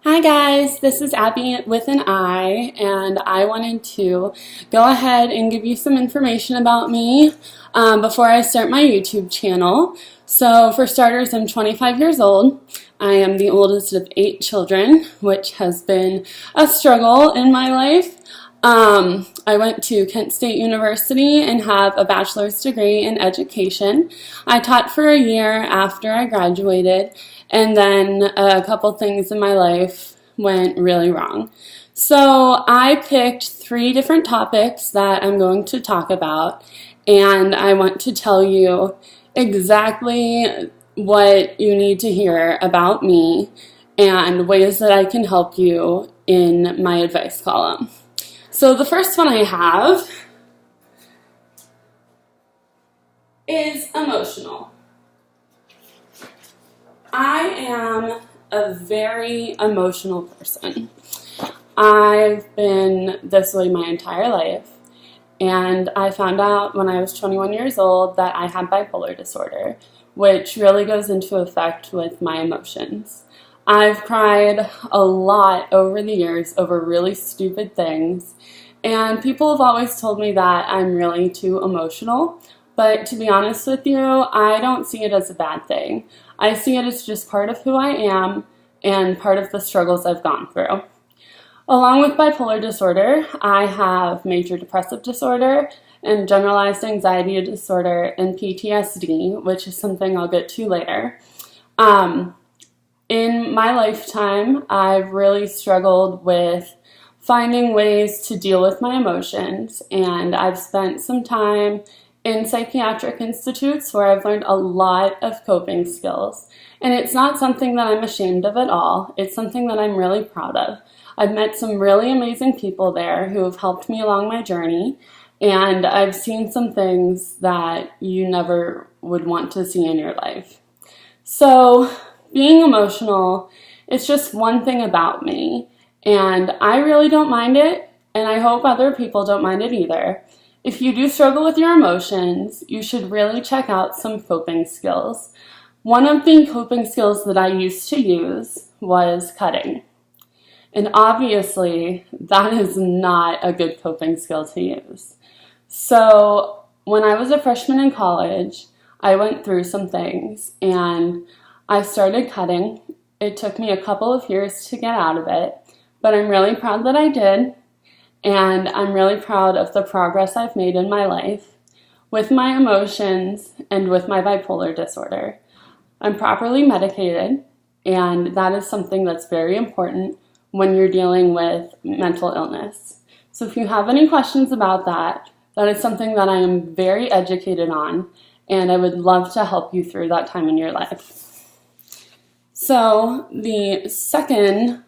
Hi guys, this is Abby with an I, and I wanted to go ahead and give you some information about me before I start my YouTube channel. So for starters, I'm 25 years old. I am the oldest of 8 children, which has been a struggle in my life. I went to Kent State University and have a bachelor's degree in education. I taught for a year after I graduated, and then a couple things in my life went really wrong. So I picked 3 different topics that I'm going to talk about, and I want to tell you exactly what you need to hear about me and ways that I can help you in my advice column. So the first one I have is emotional. I am a very emotional person. I've been this way my entire life, and I found out when I was 21 years old that I had bipolar disorder, which really goes into effect with my emotions. I've cried a lot over the years over really stupid things, and people have always told me that I'm really too emotional, but to be honest with you, I don't see it as a bad thing. I see it as just part of who I am and part of the struggles I've gone through. Along with bipolar disorder, I have major depressive disorder and generalized anxiety disorder and PTSD, which is something I'll get to later. In my lifetime, I've really struggled with finding ways to deal with my emotions, and I've spent some time in psychiatric institutes where I've learned a lot of coping skills. And it's not something that I'm ashamed of at all. It's something that I'm really proud of. I've met some really amazing people there who have helped me along my journey, and I've seen some things that you never would want to see in your life. So being emotional, it's just one thing about me, and I really don't mind it, and I hope other people don't mind it either. If you do struggle with your emotions, you should really check out some coping skills. One of the coping skills that I used to use was cutting. And obviously, that is not a good coping skill to use. So when I was a freshman in college, I went through some things and I started cutting. It took me a couple of years to get out of it, but I'm really proud that I did. And I'm really proud of the progress I've made in my life with my emotions and with my bipolar disorder. I'm properly medicated, and that is something that's very important when you're dealing with mental illness. So if you have any questions about that, that is something that I am very educated on, and I would love to help you through that time in your life. So the second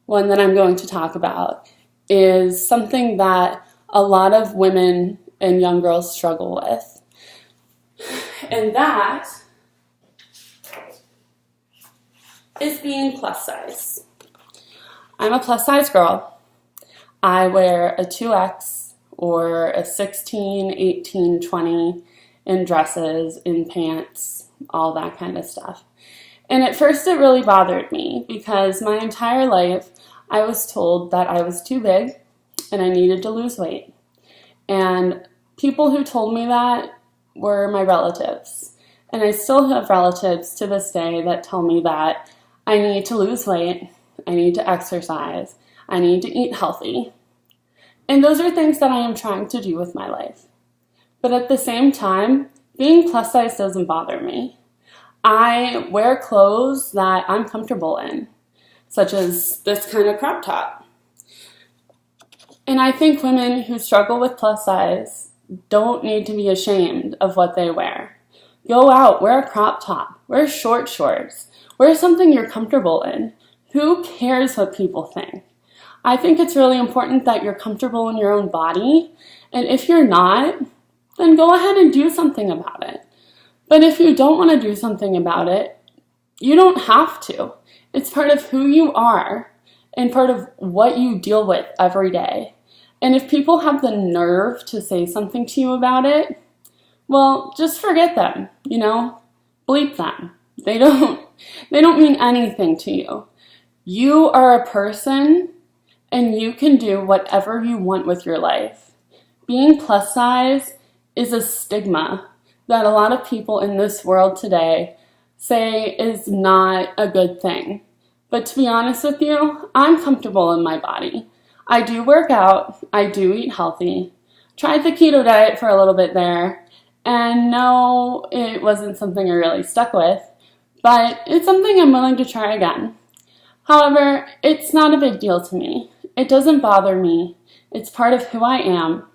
one that I'm going to talk about is something that a lot of women and young girls struggle with. And that is being plus size. I'm a plus size girl. I wear a 2X or a 16, 18, 20 in dresses, in pants, all that kind of stuff. And at first it really bothered me because my entire life I was told that I was too big and I needed to lose weight. And people who told me that were my relatives. And I still have relatives to this day that tell me that I need to lose weight, I need to exercise, I need to eat healthy. And those are things that I am trying to do with my life. But at the same time, being plus size doesn't bother me. I wear clothes that I'm comfortable in, such as this kind of crop top. And I think women who struggle with plus size don't need to be ashamed of what they wear. Go out, wear a crop top, wear short shorts, wear something you're comfortable in. Who cares what people think? I think it's really important that you're comfortable in your own body, and if you're not, then go ahead and do something about it. But if you don't want to do something about it, you don't have to. It's part of who you are and part of what you deal with every day. And if people have the nerve to say something to you about it, well, just forget them, bleep them. They don't mean anything to you. You are a person and you can do whatever you want with your life. Being plus size is a stigma that a lot of people in this world today say is not a good thing. But to be honest with you, I'm comfortable in my body. I do work out, I do eat healthy. Tried the keto diet for a little bit there, and no, it wasn't something I really stuck with, but it's something I'm willing to try again. However, it's not a big deal to me. It doesn't bother me. It's part of who I am,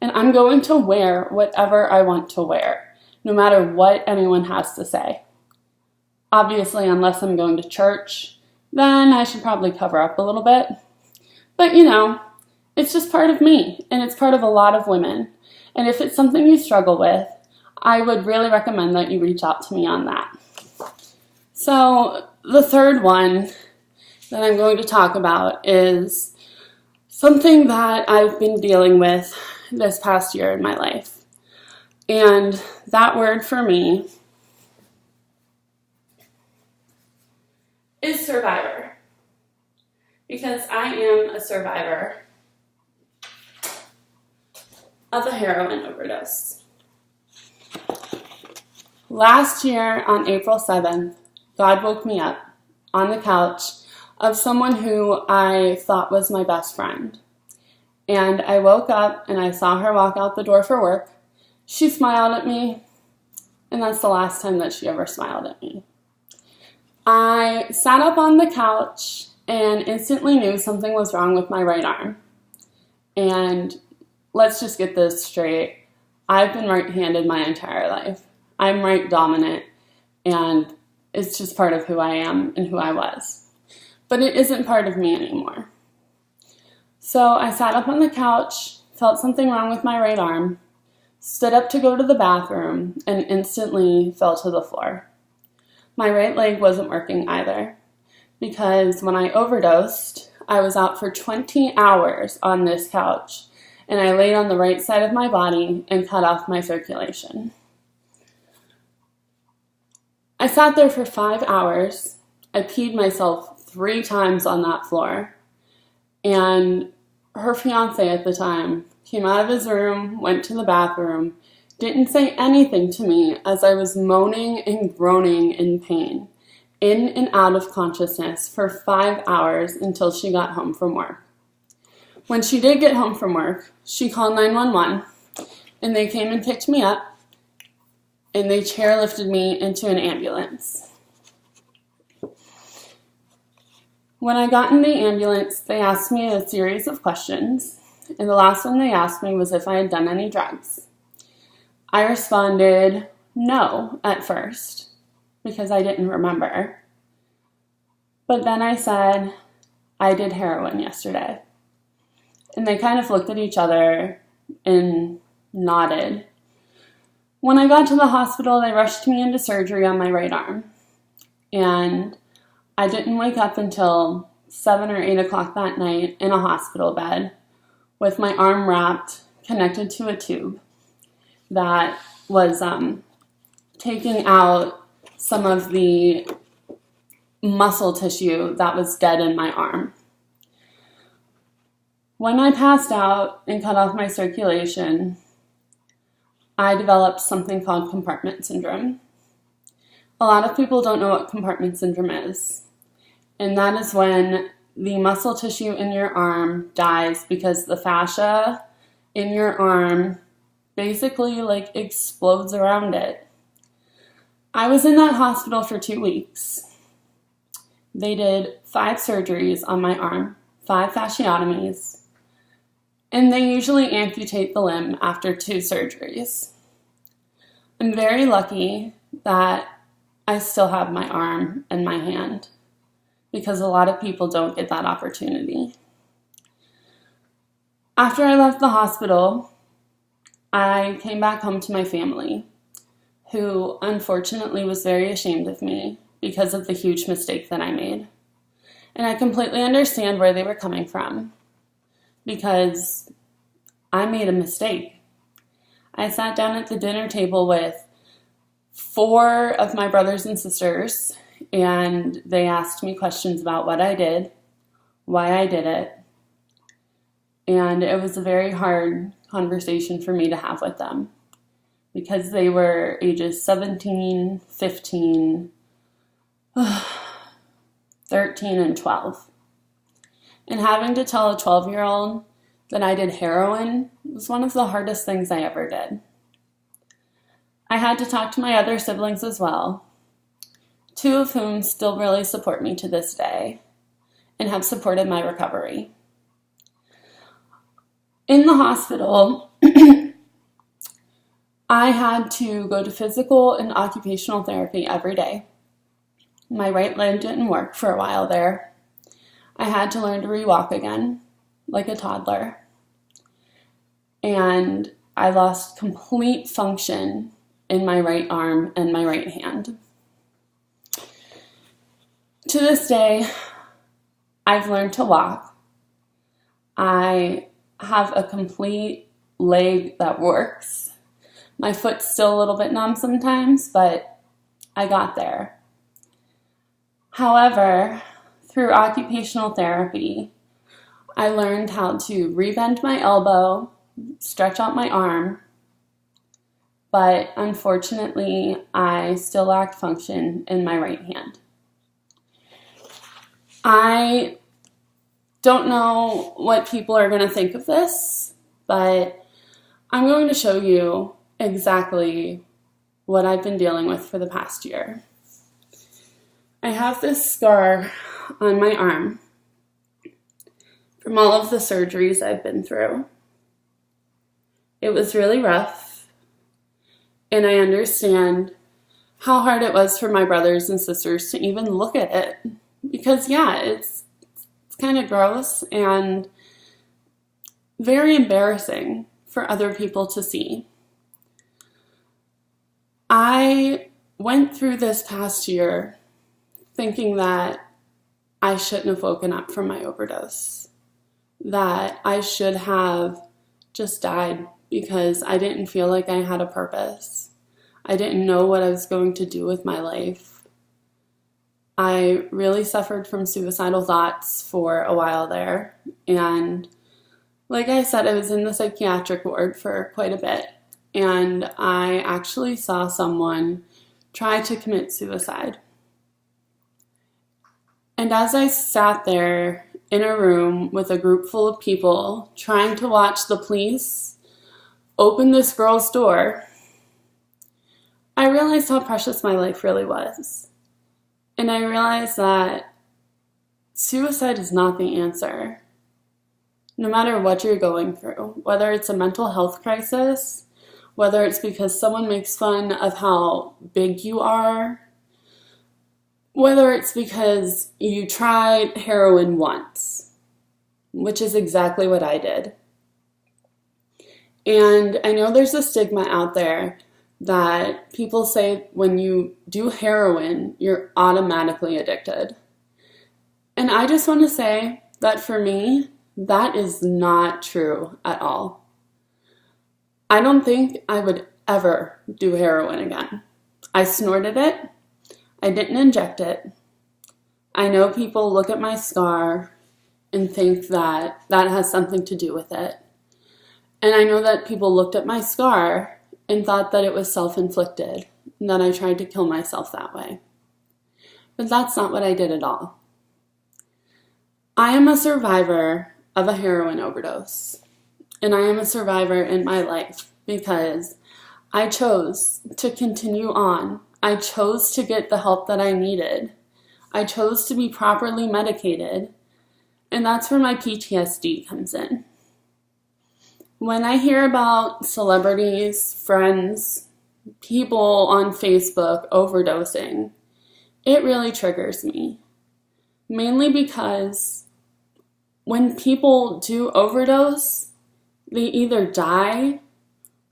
and I'm going to wear whatever I want to wear, no matter what anyone has to say. Obviously, unless I'm going to church, then I should probably cover up a little bit. But it's just part of me, and it's part of a lot of women. And if it's something you struggle with, I would really recommend that you reach out to me on that. So the third one that I'm going to talk about is something that I've been dealing with this past year in my life. And that word for me is survivor. Because I am a survivor of a heroin overdose. Last year on April 7th, God woke me up on the couch of someone who I thought was my best friend. And I woke up and I saw her walk out the door for work. She smiled at me, and that's the last time that she ever smiled at me. I sat up on the couch and instantly knew something was wrong with my right arm. And let's just get this straight. I've been right-handed my entire life. I'm right dominant, and it's just part of who I am and who I was. But it isn't part of me anymore. So I sat up on the couch, felt something wrong with my right arm, stood up to go to the bathroom, and instantly fell to the floor. My right leg wasn't working either, because when I overdosed, I was out for 20 hours on this couch, and I laid on the right side of my body and cut off my circulation. I sat there for 5 hours. I peed myself 3 times on that floor, and her fiance at the time came out of his room, went to the bathroom, didn't say anything to me as I was moaning and groaning in pain, in and out of consciousness for 5 hours until she got home from work. When she did get home from work, she called 911, and they came and picked me up, and they chairlifted me into an ambulance. When I got in the ambulance, they asked me a series of questions, and the last one they asked me was if I had done any drugs. I responded no at first, because I didn't remember. But then I said, I did heroin yesterday. And they kind of looked at each other and nodded. When I got to the hospital, they rushed me into surgery on my right arm. And I didn't wake up until 7 or 8 o'clock that night in a hospital bed with my arm wrapped, connected to a tube that was taking out some of the muscle tissue that was dead in my arm. When I passed out and cut off my circulation, I developed something called compartment syndrome. A lot of people don't know what compartment syndrome is, and that is when the muscle tissue in your arm dies because the fascia in your arm basically explodes around it. I was in that hospital for 2 weeks. They did 5 surgeries on my arm, 5 fasciotomies, and they usually amputate the limb after 2 surgeries. I'm very lucky that I still have my arm and my hand, because a lot of people don't get that opportunity. After I left the hospital, I came back home to my family, who unfortunately was very ashamed of me because of the huge mistake that I made. And I completely understand where they were coming from, because I made a mistake. I sat down at the dinner table with 4 of my brothers and sisters, and they asked me questions about what I did, why I did it, and it was a very hard conversation for me to have with them because they were ages 17, 15, 13, and 12. And having to tell a 12-year-old that I did heroin was one of the hardest things I ever did. I had to talk to my other siblings as well, two of whom still really support me to this day and have supported my recovery. In the hospital, I had to go to physical and occupational therapy every day. My right leg didn't work for a while there. I had to learn to re-walk again, like a toddler. And I lost complete function in my right arm and my right hand. To this day, I've learned to walk. I have a complete leg that works. My foot's still a little bit numb sometimes, but I got there. However, through occupational therapy, I learned how to rebend my elbow, stretch out my arm, but unfortunately, I still lacked function in my right hand. I don't know what people are going to think of this, but I'm going to show you exactly what I've been dealing with for the past year. I have this scar on my arm from all of the surgeries I've been through. It was really rough, and I understand how hard it was for my brothers and sisters to even look at it. Because, yeah, it's kind of gross and very embarrassing for other people to see. I went through this past year thinking that I shouldn't have woken up from my overdose, that I should have just died because I didn't feel like I had a purpose. I didn't know what I was going to do with my life. I really suffered from suicidal thoughts for a while there, and like I said, I was in the psychiatric ward for quite a bit, and I actually saw someone try to commit suicide. And as I sat there in a room with a group full of people trying to watch the police open this girl's door, I realized how precious my life really was. And I realized that suicide is not the answer. No matter what you're going through, whether it's a mental health crisis, whether it's because someone makes fun of how big you are, whether it's because you tried heroin once, which is exactly what I did. And I know there's a stigma out there that people say when you do heroin, you're automatically addicted. And I just want to say that for me, that is not true at all. I don't think I would ever do heroin again. I snorted it. I didn't inject it. I know people look at my scar and think that that has something to do with it. And I know that people looked at my scar and thought that it was self-inflicted, and that I tried to kill myself that way. But that's not what I did at all. I am a survivor of a heroin overdose, and I am a survivor in my life because I chose to continue on. I chose to get the help that I needed. I chose to be properly medicated, and that's where my PTSD comes in. When I hear about celebrities, friends, people on Facebook overdosing, it really triggers me. Mainly because when people do overdose, they either die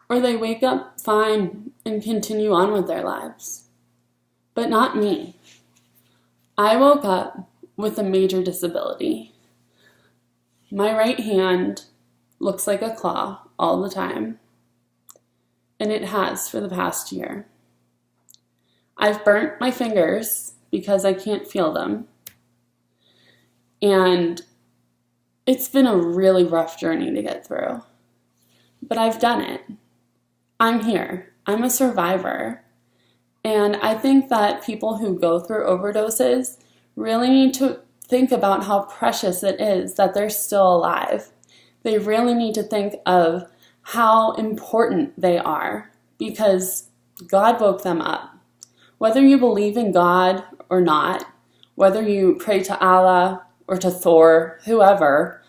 or they wake up fine and continue on with their lives. But not me. I woke up with a major disability. My right hand looks like a claw all the time, and it has for the past year. I've burnt my fingers because I can't feel them. And it's been a really rough journey to get through. But I've done it. I'm here. I'm a survivor. And I think that people who go through overdoses really need to think about how precious it is that they're still alive. They really need to think of how important they are because God woke them up. Whether you believe in God or not, whether you pray to Allah or to Thor, whoever,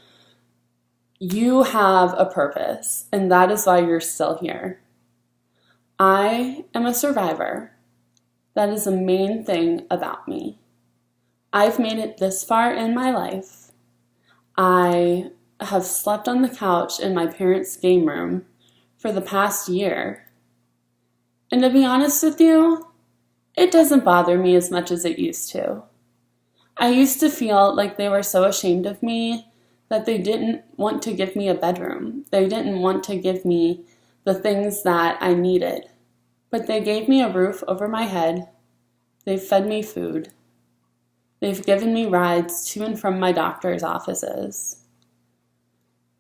you have a purpose, and that is why you're still here. I am a survivor. That is the main thing about me. I've made it this far in my life. I have slept on the couch in my parents' game room for the past year. And to be honest with you, it doesn't bother me as much as it used to. I used to feel like they were so ashamed of me that they didn't want to give me a bedroom. They didn't want to give me the things that I needed. But they gave me a roof over my head. They've fed me food. They've given me rides to and from my doctor's offices.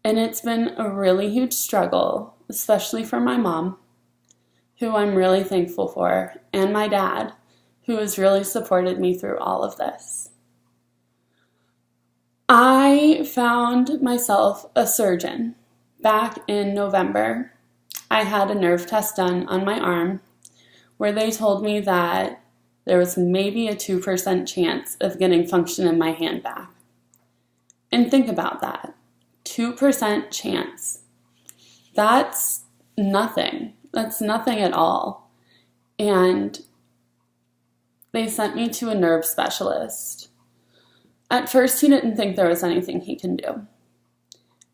And it's been a really huge struggle, especially for my mom, who I'm really thankful for, and my dad, who has really supported me through all of this. I found myself a surgeon back in November. I had a nerve test done on my arm where they told me that there was maybe a 2% chance of getting function in my hand back. And think about that. 2% chance. That's nothing. That's nothing at all. And they sent me to a nerve specialist. At first, he didn't think there was anything he can do.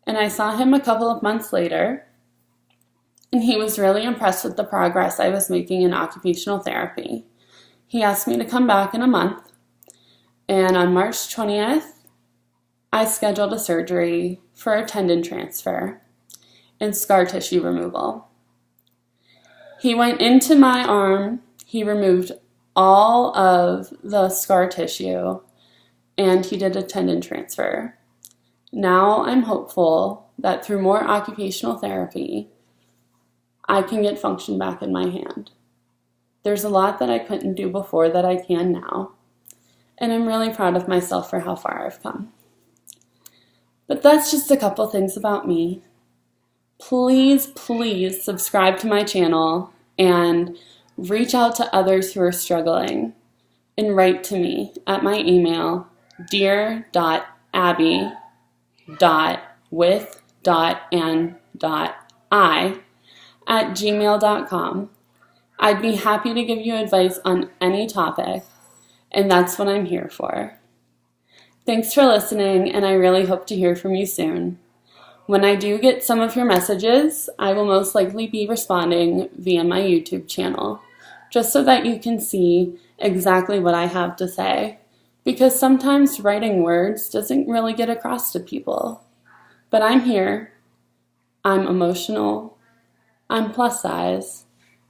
And I saw him a couple of months later, and he was really impressed with the progress I was making in occupational therapy. He asked me to come back in a month, and on March 20th, I scheduled a surgery for a tendon transfer and scar tissue removal. He went into my arm, he removed all of the scar tissue, and he did a tendon transfer. Now I'm hopeful that through more occupational therapy, I can get function back in my hand. There's a lot that I couldn't do before that I can now, and I'm really proud of myself for how far I've come. But that's just a couple things about me. Please subscribe to my channel and reach out to others who are struggling and write to me at my email, dear.abbi.with.an.i @gmail.com. I'd be happy to give you advice on any topic, and that's what I'm here for. Thanks for listening, and I really hope to hear from you soon. When I do get some of your messages, I will most likely be responding via my YouTube channel, just so that you can see exactly what I have to say, because sometimes writing words doesn't really get across to people. But I'm here, I'm emotional, I'm plus size,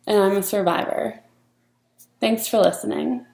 and I'm a survivor. Thanks for listening.